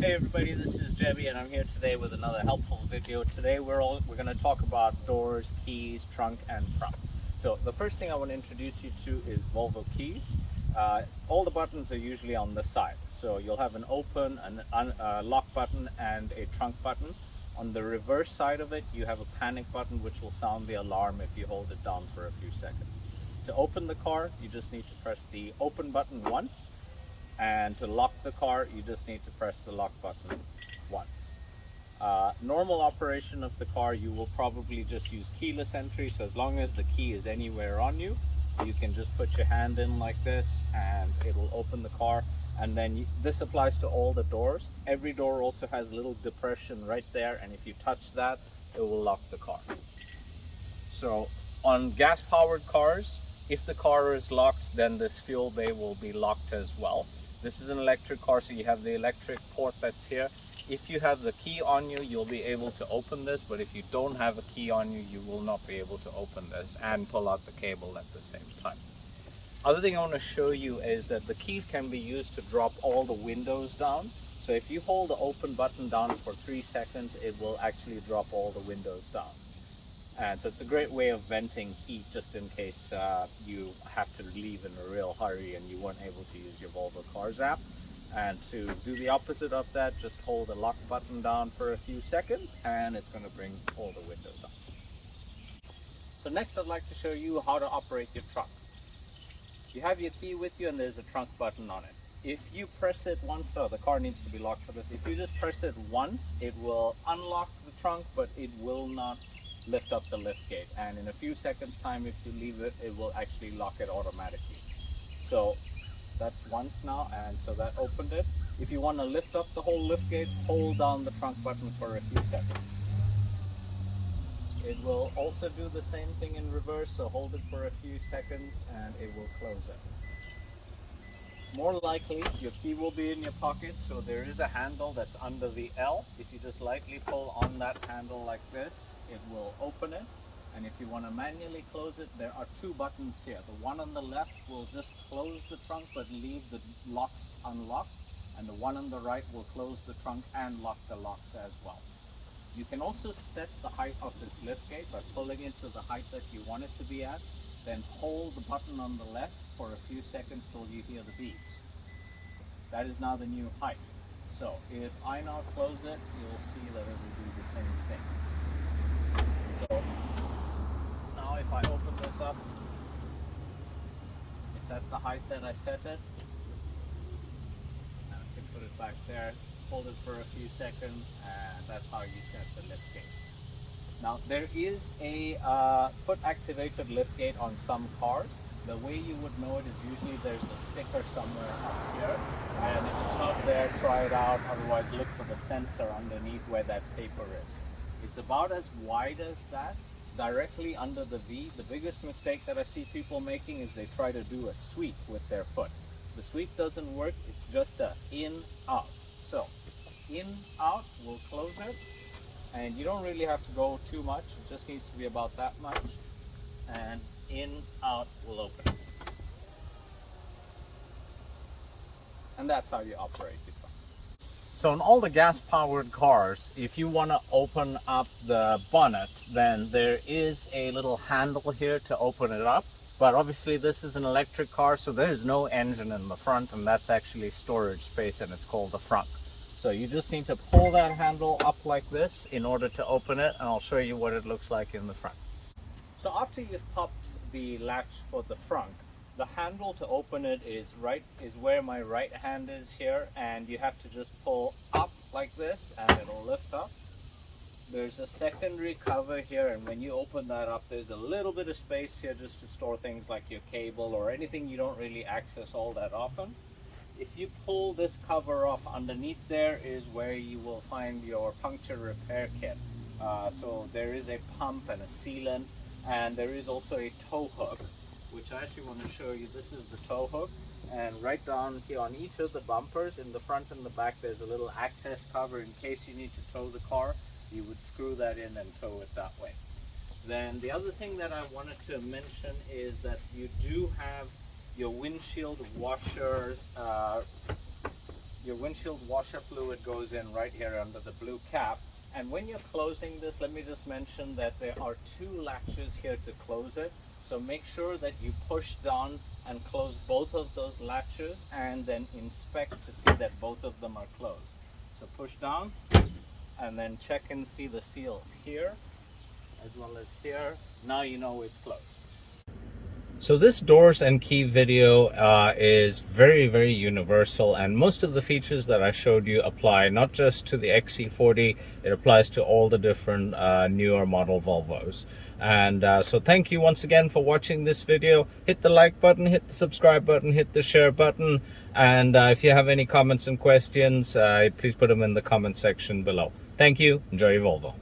Hey everybody, this is Jebbie and I'm here today with another helpful video. Today we're going to talk about doors, keys, trunk and frunk. So the first thing I want to introduce you to is Volvo keys. All the buttons are usually on the side. So you'll have an open, a lock button and a trunk button. On the reverse side of it you have a panic button which will sound the alarm if you hold it down for a few seconds. To open the car you just need to press the open button once. And to lock the car, you just need to press the lock button once. Normal operation of the car, you will probably just use keyless entry. So as long as the key is anywhere on you, you can just put your hand in like this and it will open the car. And then this applies to all the doors. Every door also has a little depression right there. And if you touch that, it will lock the car. So on gas-powered cars, if the car is locked, then this fuel bay will be locked as well. This is an electric car, so you have the electric port that's here. If you have the key on you, you'll be able to open this, but if you don't have a key on you, you will not be able to open this and pull out the cable at the same time. Other thing I want to show you is that the keys can be used to drop all the windows down. So if you hold the open button down for 3 seconds, it will actually drop all the windows down. And so it's a great way of venting heat just in case you have to leave in a real hurry and you weren't able to use your Volvo Cars app. And to do the opposite of that, just hold the lock button down for a few seconds and it's going to bring all the windows up. So next I'd like to show you how to operate your trunk. You have your key with you and there's a trunk button on it. If you press it once, so the car needs to be locked for this, if you just press it once, it will unlock the trunk, but it will not lift up the lift gate, and in a few seconds time if you leave it, it will actually lock it automatically. So that's once now, and so that opened it. If you want to lift up the whole lift gate, hold down the trunk button for a few seconds. It will also do the same thing in reverse, so hold it for a few seconds and it will close it. More likely your key will be in your pocket, so there is a handle that's under the L. If you just lightly pull on that handle like this, it will open it. And if you want to manually close it, there are 2 buttons here. The one on the left will just close the trunk but leave the locks unlocked, and the one on the right will close the trunk and lock the locks as well. You can also set the height of this lift gate by pulling it to the height that you want it to be at, then hold the button on the left for a few seconds till you hear the beeps. That is now the new height. So if I now close it, you'll see that it will do the same thing. So now if I open this up, it's at the height that I set it. And I can put it back there, hold it for a few seconds, and that's how you set the lift gate. Now there is a foot activated lift gate on some cars. The way you would know it is usually there's a sticker somewhere up here, and if it's not there, try it out. Otherwise look for the sensor underneath where that paper is. It's about as wide as that, directly under the V. The biggest mistake that I see people making is they try to do a sweep with their foot. The sweep doesn't work, it's just a in, out. So in, out will close it, and you don't really have to go too much, it just needs to be about that much, and in, out will open it. And that's how you operate it. So in all the gas-powered cars, if you want to open up the bonnet, then there is a little handle here to open it up. But obviously this is an electric car, so there is no engine in the front, and that's actually storage space, and it's called the frunk. So you just need to pull that handle up like this in order to open it, and I'll show you what it looks like in the front. So after you've popped the latch for the frunk, the handle to open it is where my right hand is here, and you have to just pull up like this and it'll lift up. There's a secondary cover here, and when you open that up there's a little bit of space here just to store things like your cable or anything you don't really access all that often. If you pull this cover off, underneath there is where you will find your puncture repair kit. So there is a pump and a sealant, and there is also a tow hook, which I actually want to show you. This is the tow hook, and right down here on each of the bumpers in the front and the back there's a little access cover in case you need to tow the car. You would screw that in and tow it that way. Then the other thing that I wanted to mention is that you do have your windshield washer your windshield washer fluid goes in right here under the blue cap. And when you're closing this, let me just mention that there are two latches here to close it. So make sure that you push down and close both of those latches, and then inspect to see that both of them are closed. So push down and then check and see the seals here as well as here. Now you know it's closed. So this doors and key video is very, very universal, and most of the features that I showed you apply not just to the XC40, it applies to all the different newer model Volvos. And so thank you once again for watching this video. Hit the like button, hit the subscribe button, hit the share button, and if you have any comments and questions, please put them in the comment section below. Thank you. Enjoy your Volvo.